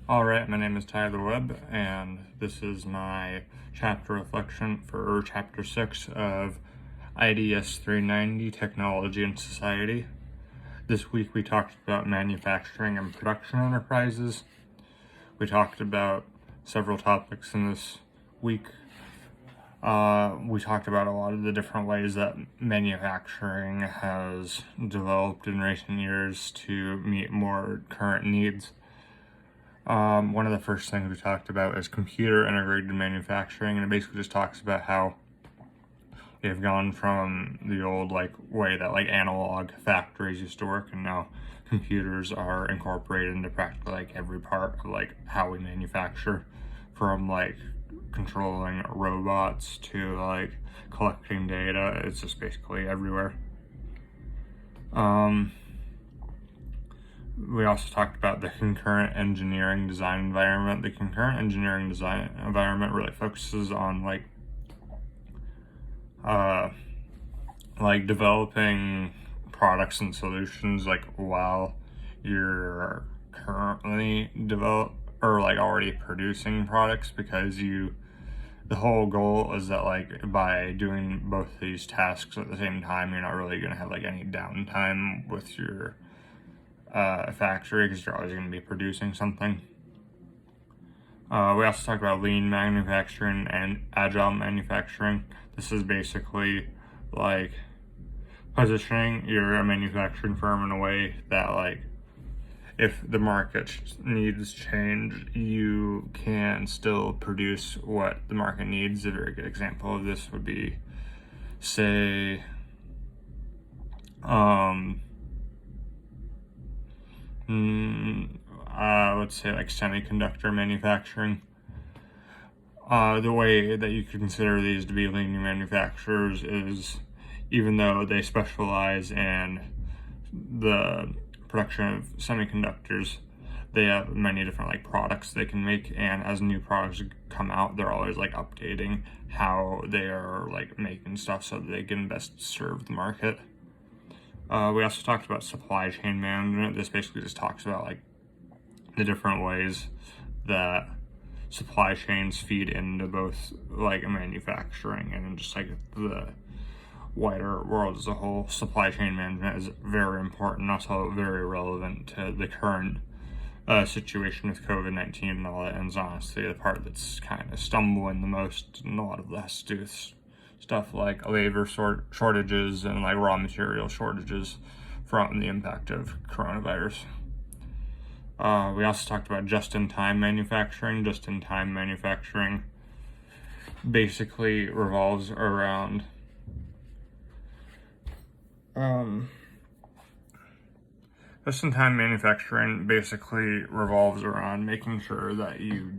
Alright, my name is Tyler Webb, and this is my chapter reflection for Chapter 6 of IDS 390, Technology and Society. This week we talked about manufacturing and production enterprises. We talked about several topics in this week. We talked about a lot of the different ways that manufacturing has developed in recent years to meet more current needs. One of the first things we talked about is computer integrated manufacturing, and it basically just talks about how they've gone from the old way that analog factories used to work, and now computers are incorporated into practically every part of how we manufacture, from controlling robots to collecting data. It's just basically everywhere. We also talked about the concurrent engineering design environment. The concurrent engineering design environment really focuses on developing products and solutions while you're currently already producing products, because the whole goal is that by doing both these tasks at the same time, you're not really going to have any downtime with your factory, because you're always going to be producing something. We also talked about lean manufacturing and agile manufacturing. This is basically positioning your manufacturing firm in a way that if the market needs change, you can still produce what the market needs. A very good example of this would be, say, let's say semiconductor manufacturing. The way that you could consider these to be lean manufacturers is, even though they specialize in the production of semiconductors, they have many different products they can make, and as new products come out, they're always updating how they are making stuff so that they can best serve the market. We also talked about supply chain management. This basically just talks about the different ways that supply chains feed into both manufacturing and just the wider world as a whole. Supply chain management is very important, also very relevant to the current situation with COVID-19 and all that, and it's honestly the part that's kind of stumbling the most, and a lot of that has to do with stuff like labor shortages and raw material shortages from the impact of coronavirus. We also talked about just-in-time manufacturing. Just-in-time manufacturing basically revolves around just-in-time manufacturing basically revolves around making sure that you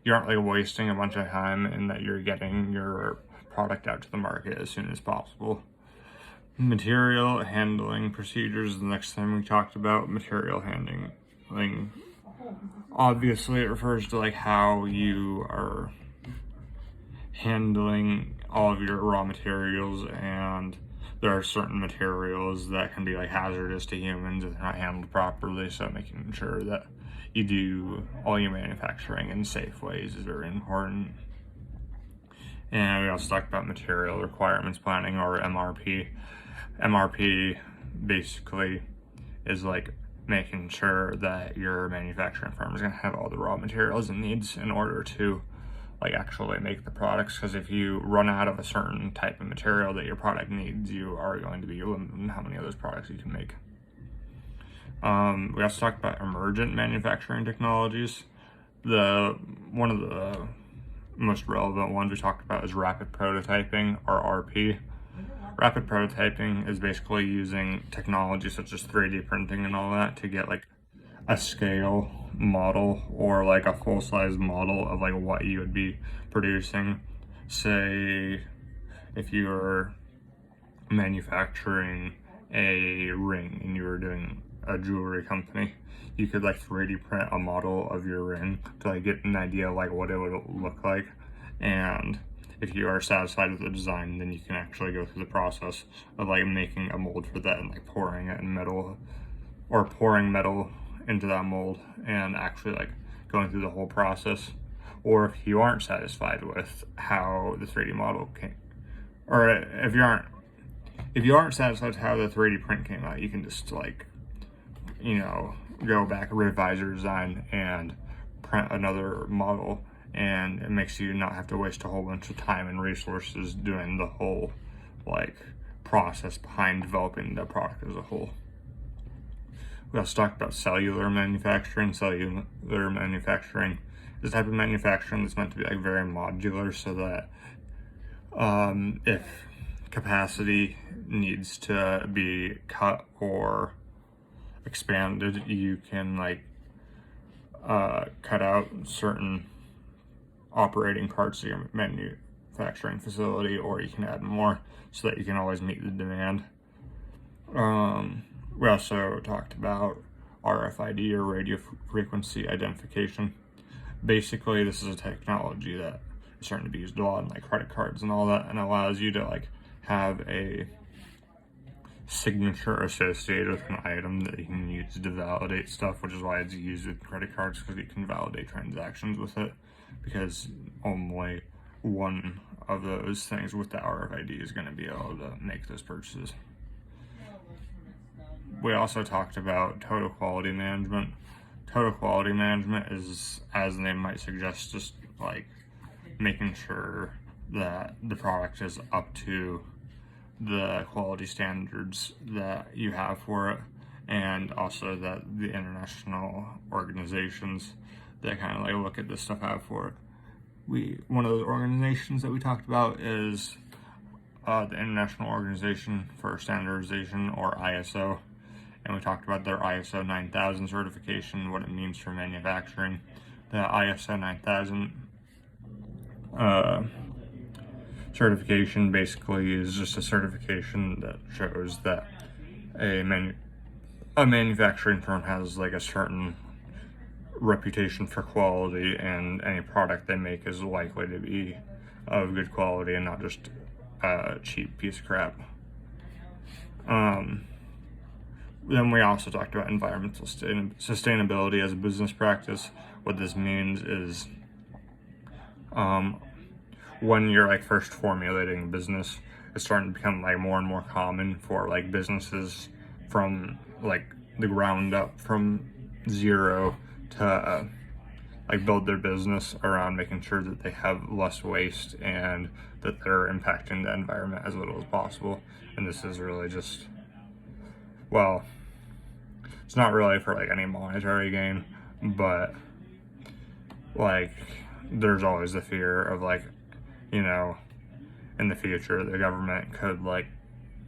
aren't wasting a bunch of time, and that you're getting your product out to the market as soon as possible. Material handling procedures is the next thing we talked about. Material handling, obviously it refers to how you are handling all of your raw materials, and there are certain materials that can be hazardous to humans if they're not handled properly, so making sure that you do all your manufacturing in safe ways is very important. And we also talked about material requirements planning, or MRP. MRP basically is making sure that your manufacturing firm is going to have all the raw materials it needs in order to actually make the products, because if you run out of a certain type of material that your product needs, you are going to be limited in how many of those products you can make. We also talked about emergent manufacturing technologies. One of the most relevant ones we talked about is rapid prototyping, or RP. Rapid prototyping is basically using technology such as 3D printing and all that to get a scale model, or a full-size model of what you would be producing. Say if you were manufacturing a ring and you were doing a jewelry company, you could 3D print a model of your ring to get an idea what it would look like, and if you are satisfied with the design, then you can actually go through the process of making a mold for that and pouring it in metal, or pouring metal into that mold and actually like going through the whole process. Or if you aren't satisfied with how the 3D model came, or if you aren't satisfied with how the 3D print came out, you can just like, go back, revise your design and print another model, and it makes you not have to waste a whole bunch of time and resources doing the whole like process behind developing the product as a whole. We also talked about cellular manufacturing. Cellular manufacturing is the type of manufacturing that's meant to be like very modular, so that if capacity needs to be cut or expanded, you can like cut out certain operating parts of your manufacturing facility, or you can add more so that you can always meet the demand. We also talked about RFID, or radio frequency identification. Basically, this is a technology that is starting to be used a lot in like credit cards and all that, and allows you to like have a signature associated with an item that you can use to validate stuff, which is why it's used with credit cards, because you can validate transactions with it, because only one of those things with the RFID is going to be able to make those purchases. We also talked about total quality management. Total quality management is, as the name might suggest, just like making sure that the product is up to the quality standards that you have for it, and also that the international organizations that kind of like look at this stuff have for it. One of those organizations that we talked about is the International Organization for Standardization, or ISO, and we talked about their ISO 9000 certification, what it means for manufacturing. The ISO 9000 certification basically is just a certification that shows that a manufacturing firm has like a certain reputation for quality, and any product they make is likely to be of good quality and not just a cheap piece of crap. Then we also talked about environmental sustainability as a business practice. What this means is when you're like first formulating a business, it's starting to become like more and more common for like businesses from like the ground up, from zero, to like build their business around making sure that they have less waste and that they're impacting the environment as little as possible. And this is really just, well, it's not really for like any monetary gain, but like there's always the fear of like, in the future the government could like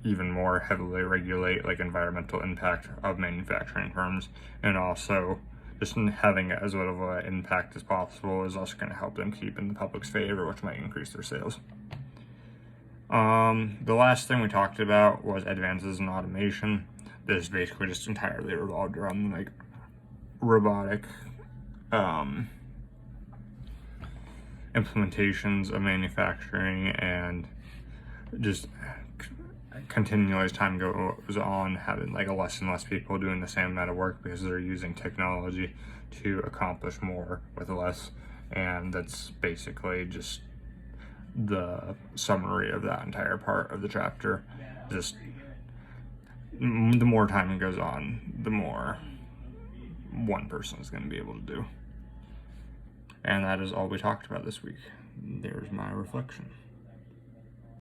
even more heavily regulate like environmental impact of manufacturing firms, and also just having as little of an impact as possible is also going to help them keep in the public's favor, which might increase their sales. The last thing we talked about was advances in automation. This basically just entirely revolved around like robotic implementations of manufacturing, and just continually as time goes on, having like less and less people doing the same amount of work because they're using technology to accomplish more with less. And that's basically just the summary of that entire part of the chapter. Just the more time goes on, the more one person is going to be able to do. And that is all we talked about this week. There's my reflection.